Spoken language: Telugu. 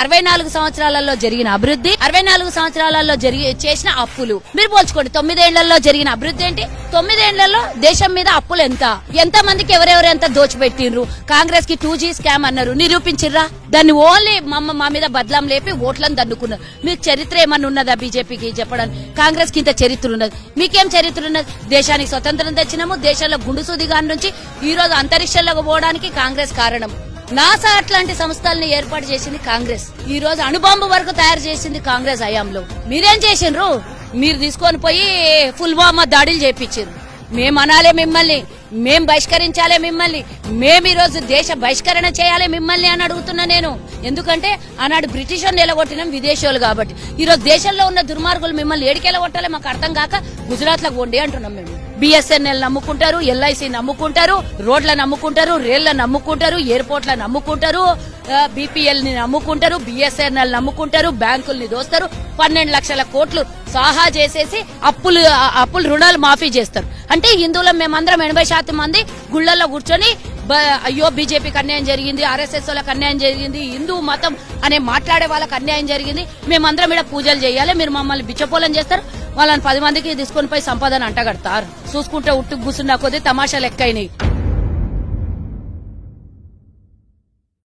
64 సంవత్సరాలలో జరిగిన అభివృద్ధి, 64 సంవత్సరాలలో చేసిన అప్పులు మీరు పోల్చుకోండి. 9 ఏళ్లలో జరిగిన అభివృద్ధి ఏంటి, 9 ఏళ్లలో దేశం మీద అప్పులు ఎంత మందికి ఎవరెవరు ఎంత దోచిపెట్టిండ్రు. కాంగ్రెస్ కి 2G స్కామ్ అన్నారు, నిరూపించిర్రా? దాన్ని ఓన్లీ మా మీద బదలాం లేపి ఓట్లను దండుకున్నారు. మీకు చరిత్ర ఏమన్నా ఉన్నదా బీజేపీకి చెప్పడానికి? కాంగ్రెస్ కి ఇంత చరిత్ర ఉన్నది, మీకేం చరిత్ర ఉన్నది? దేశానికి స్వతంత్రం తెచ్చినాము, దేశంలో గుండుసూదిగా నుంచి ఈ రోజు అంతరిక్షంలోకి పోవడానికి కాంగ్రెస్ కారణం. నాసా అట్లాంటి సంస్థల్ని ఏర్పాటు చేసింది కాంగ్రెస్. ఈ రోజు అణుబాంబు వరకు తయారు చేసింది కాంగ్రెస్ హయాంలో. మీరేం చేసిండ్రు? మీరు తీసుకొని పోయి పుల్వామా దాడులు చేపించారు. మేము అనాలే మిమ్మల్ని, మేం బహిష్కరించాలే మిమ్మల్ని, మేము ఈ రోజు దేశ బహిష్కరణ చేయాలి మిమ్మల్ని అని అడుగుతున్నా నేను. ఎందుకంటే ఆనాడు బ్రిటిష్ నిలగొట్టినాం విదేశీయులు కాబట్టి. ఈ రోజు దేశంలో ఉన్న దుర్మార్గులు మిమ్మల్ని ఏడికెళ్ళగొట్టాలి మాకు అర్థం కాక గుజరాత్ లో కొండి అంటున్నాం మేము. BSNL నమ్ముకుంటారు, LIC నమ్ముకుంటారు, రోడ్ల నమ్ముకుంటారు, రైళ్ల నమ్ముకుంటారు, ఎయిర్పోర్ట్ల నమ్ముకుంటారు, BPL ని నమ్ముకుంటారు, BSNL నమ్ముకుంటారు, బ్యాంకుల్ని దోస్తారు, 12 లక్షల కోట్లు సాహా చేసేసి అప్పులు రుణాలు మాఫీ చేస్తారు. అంటే హిందువులం మేమందరం 80% మంది గుళ్లలో కూర్చొని అయ్యో బీజేపీకి అన్యాయం జరిగింది, RSS వాళ్ళకి అన్యాయం జరిగింది, హిందూ మతం అనే మాట్లాడే వాళ్ళకి అన్యాయం జరిగింది, మేమందరం ఇక్కడ పూజలు చేయాలి, మీరు మమ్మల్ని బిచ్చపోలం చేస్తారు, వాళ్ళని 10 మందికి తీసుకొని పోయి సంపాదన అంటగడతారు. చూసుకుంటే ఉట్టుకు కూర్చున్న కొద్దీ తమాషాలు ఎక్కైనాయి.